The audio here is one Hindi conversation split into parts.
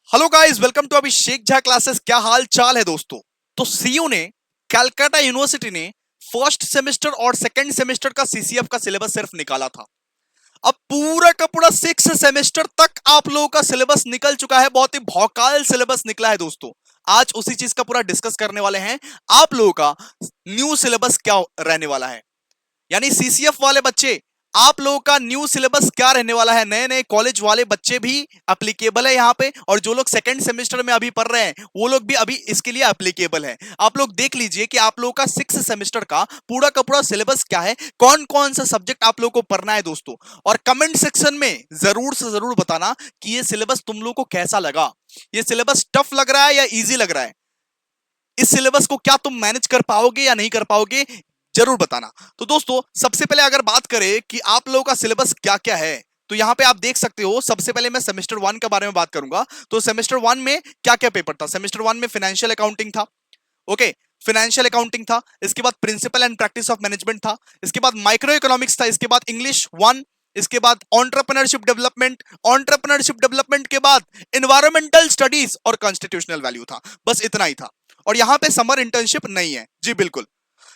Hello guys, welcome to Abhishek Jha classes. क्या हाल चाल है दोस्तों। तो सीयू ने, कलकत्ता यूनिवर्सिटी ने फर्स्ट सेमेस्टर और सेकंड सेमेस्टर का सीसीएफ का सिलेबस सिर्फ निकाला था। अब पूरा का पूरा 6 सेमेस्टर तक आप लोगों का सिलेबस निकल चुका है। बहुत ही भौकाल सिलेबस निकला है दोस्तों। आज उसी चीज का पूरा डिस्कस करने वाले हैं। आप लोगों का न्यू सिलेबस क्या रहने वाला है, यानी सीसीएफ वाले बच्चे, आप लोगों का न्यू सिलेबस क्या रहने वाला है। नए नए कॉलेज वाले बच्चे भी एप्लीकेबल है यहाँ पे, और जो लोग सेकंड सेमेस्टर में अभी पढ़ रहे हैं वो लोग भी अभी इसके लिए एप्लीकेबल है। आप लोग देख लीजिए कि आप लोगों का 6 सेमेस्टर का पूरा सिलेबस क्या है, कौन कौन सा सब्जेक्ट आप लोगों को पढ़ना है दोस्तों। और कमेंट सेक्शन में जरूर से जरूर बताना कि ये सिलेबस तुम लोगों को कैसा लगा। ये सिलेबस टफ लग रहा है या इजी लग रहा है। इस सिलेबस को क्या तुम मैनेज कर पाओगे या नहीं कर पाओगे, जरूर बताना। तो दोस्तों, सबसे पहले अगर बात करें कि आप लोगों का सिलेबस क्या क्या है, तो यहां पे आप देख सकते हो। सबसे पहले मैं सेमेस्टर 1 के बारे में बात करूंगा। तो सेमेस्टर 1 में क्या क्या पेपर था। सेमेस्टर 1 में फाइनेंशियल अकाउंटिंग था। ओके, फाइनेंशियल अकाउंटिंग था। इसके बाद principle and practice of management था। इसके बाद माइक्रो इकोनॉमिक्स था। इसके बाद इंग्लिश 1। इसके बाद ऑन्टरप्रेन्योरशिप डेवलपमेंट। ऑन्टरप्रेन्योरशिप डेवलपमेंट के बाद एनवायरमेंटल स्टडीज और कॉन्स्टिट्यूशनल वैल्यू था। बस इतना ही था। और यहां पे समर इंटर्नशिप नहीं है जी, बिल्कुल।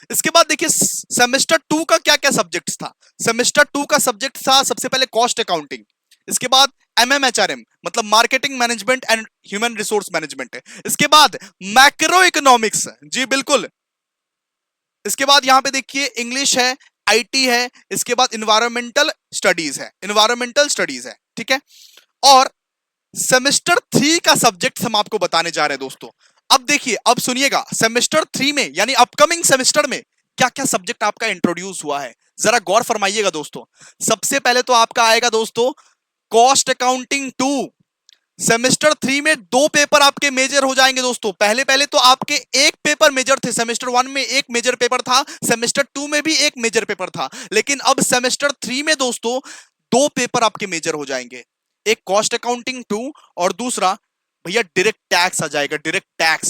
इसके बाद देखिए सेमेस्टर 2 का क्या क्या सब्जेक्ट था। सेमेस्टर 2 का सब्जेक्ट था सबसे पहले कॉस्ट अकाउंटिंग। इसके बाद एमएमएचआरएम मतलब marketing management and human resource management है। इसके बाद मैक्रो इकोनॉमिक्स, जी बिल्कुल। इसके बाद यहां पे देखिए इंग्लिश है, आईटी है। इसके बाद इन्वायरमेंटल स्टडीज है, इन्वायरमेंटल स्टडीज है, ठीक है। और सेमेस्टर 3 का सब्जेक्ट हम आपको बताने जा रहे हैं दोस्तों। अब देखिए, अब सुनिएगा, सेमेस्टर 3 में यानी अपकमिंग सेमेस्टर में क्या क्या सब्जेक्ट आपका इंट्रोड्यूस हुआ है, जरा गौर फरमाइएगा दोस्तों। सबसे पहले तो आपका आएगा दोस्तों कॉस्ट अकाउंटिंग 2। सेमेस्टर 3 में 2 पेपर आपके मेजर हो जाएंगे दोस्तों। पहले पहले तो आपके एक पेपर मेजर थे। सेमेस्टर 1 में एक मेजर पेपर था, सेमेस्टर 2 में भी एक मेजर पेपर था। लेकिन अब सेमेस्टर 3 में दोस्तों 2 पेपर आपके मेजर हो जाएंगे। एक कॉस्ट अकाउंटिंग 2 और दूसरा भैया डायरेक्ट टैक्स आ जाएगा, डायरेक्ट टैक्स।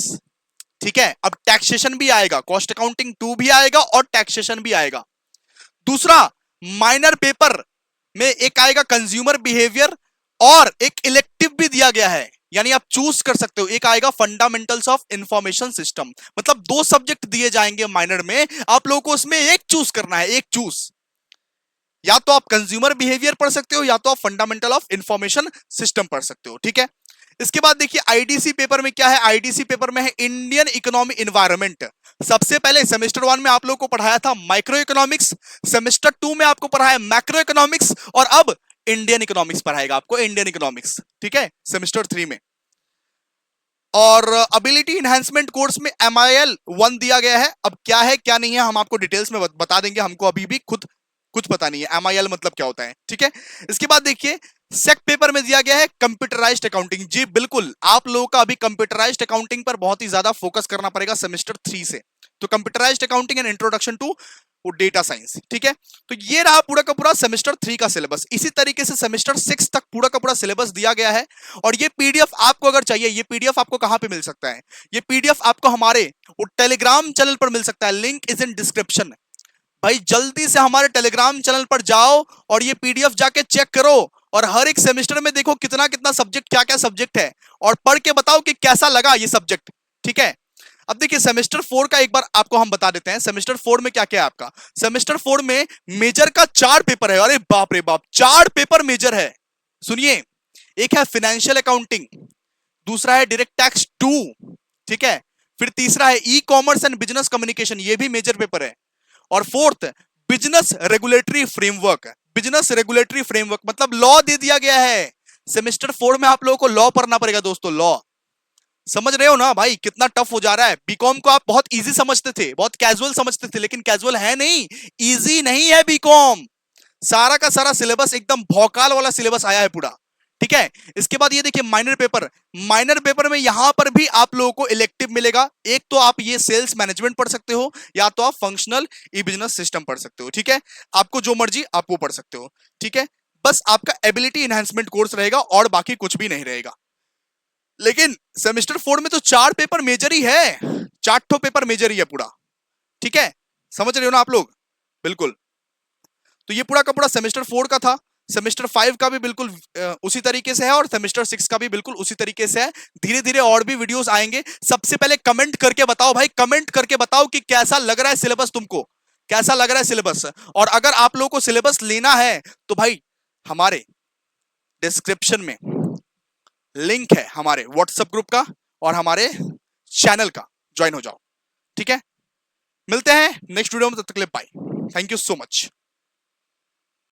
ठीक है, अब टैक्सेशन भी आएगा, कॉस्ट अकाउंटिंग 2 भी आएगा और टैक्सेशन भी आएगा। दूसरा माइनर पेपर में एक आएगा कंज्यूमर बिहेवियर, और एक इलेक्टिव भी दिया गया है, यानी आप चूज कर सकते हो। एक आएगा फंडामेंटल्स ऑफ इंफॉर्मेशन सिस्टम। मतलब 2 सब्जेक्ट दिए जाएंगे माइनर में, आप लोगों को उसमें एक चूज करना है, एक चूज। या तो आप कंज्यूमर बिहेवियर पढ़ सकते हो या तो आप फंडामेंटल ऑफ इंफॉर्मेशन सिस्टम पढ़ सकते हो, ठीक है। इसके बाद देखिए आईडीसी पेपर में क्या है। आईडीसी पेपर में है इंडियन इकोनॉमी इन्वायरमेंट। सबसे पहले सेमेस्टर 1 में आप लोगों को पढ़ाया था माइक्रो इकोनॉमिक्स, सेमेस्टर 2 में आपको पढ़ाया मैक्रो इकोनॉमिक्स, और अब इंडियन इकोनॉमिक्स पढ़ाएगा आपको, इंडियन इकोनॉमिक्स, ठीक है, सेमेस्टर 3 में। और एबिलिटी इनहेंसमेंट कोर्स में MIL 1 दिया गया है। अब क्या है क्या नहीं है हम आपको डिटेल्स में बता देंगे, हमको अभी भी खुद कुछ पता नहीं है MIL मतलब क्या होता है, ठीक है। इसके बाद देखिए सेक पेपर में दिया गया है कंप्यूटराइज्ड अकाउंटिंग। जी बिल्कुल, आप लोगों का अभी कंप्यूटराइज्ड अकाउंटिंग पर बहुत ही ज्यादा फोकस करना पड़ेगा सेमेस्टर 3 से। तो computerised accounting and introduction to data science, ठीक है। तो ये रहा पूरा का पूरा सेमेस्टर 3 का सिलेबस। इसी तरीके से सेमेस्टर 6 तक पूरा का पूरा सिलेबस दिया गया है। और ये पीडीएफ आपको अगर चाहिए, ये पीडीएफ आपको कहां पे मिल सकता है। ये पीडीएफ आपको हमारे टेलीग्राम चैनल पर मिल सकता है, लिंक इज इन डिस्क्रिप्शन। भाई जल्दी से हमारे टेलीग्राम चैनल पर जाओ और ये पीडीएफ जाके चेक करो, और हर एक सेमेस्टर में देखो कितना कितना सब्जेक्ट, क्या क्या सब्जेक्ट है, और पढ़ के बताओ कि कैसा लगा ये सब्जेक्ट, ठीक है। अब देखिए सेमेस्टर 4 का एक बार आपको हम बता देते हैं। सेमेस्टर 4 में क्या क्या है आपका। सेमेस्टर 4 में मेजर का 4 पेपर है। अरे बाप रे बाप, 4 पेपर मेजर है। सुनिए, एक है फाइनेंशियल अकाउंटिंग, दूसरा है डायरेक्ट टैक्स 2, ठीक है। फिर तीसरा है e commerce and business communication, ये भी मेजर पेपर है। और fourth business regulatory framework. Business regulatory framework मतलब लॉ दे दिया गया है। सेमेस्टर 4 में आप लोगों को लॉ पढ़ना पड़ेगा दोस्तों, लॉ। समझ रहे हो ना भाई कितना टफ हो जा रहा है। बीकॉम को आप बहुत इजी समझते थे, बहुत कैजुअल समझते थे, लेकिन कैजुअल है नहीं, इजी नहीं है बीकॉम। सारा का सारा सिलेबस एकदम भौकाल वाला सिलेबस आया है पूरा, ठीक है। इसके बाद ये देखिए माइनर पेपर। माइनर पेपर में यहां पर भी आप लोगों को इलेक्टिव मिलेगा। एक तो आप ये सेल्स मैनेजमेंट पढ़ सकते हो, या तो आप फंक्शनल ई बिजनेस सिस्टम पढ़ सकते हो, ठीक है। आपको जो मर्जी आप वो पढ़ सकते हो, ठीक है। बस आपका एबिलिटी एनहांसमेंट कोर्स रहेगा और बाकी कुछ भी नहीं रहेगा। लेकिन सेमेस्टर 4 में तो 4 पेपर मेजर ही है, 4 पेपर मेजर ही है पूरा, ठीक है। समझ रहे हो ना आप लोग, बिल्कुल। तो ये पूरा का पूरा सेमेस्टर 4 का था। सेमेस्टर 5 का भी बिल्कुल उसी तरीके से है और सेमेस्टर 6 का भी बिल्कुल उसी तरीके से है। धीरे धीरे और भी वीडियोस आएंगे। सबसे पहले कमेंट करके बताओ भाई, कमेंट करके बताओ कि कैसा लग रहा है सिलेबस तुमको, कैसा लग रहा है सिलेबस। और अगर आप लोगों को सिलेबस लेना है तो भाई हमारे डिस्क्रिप्शन में लिंक है हमारे व्हाट्सएप ग्रुप का और हमारे चैनल का, ज्वाइन हो जाओ। ठीक है, मिलते हैं नेक्स्ट वीडियो में, तब तक के लिए bye. Thank you so much.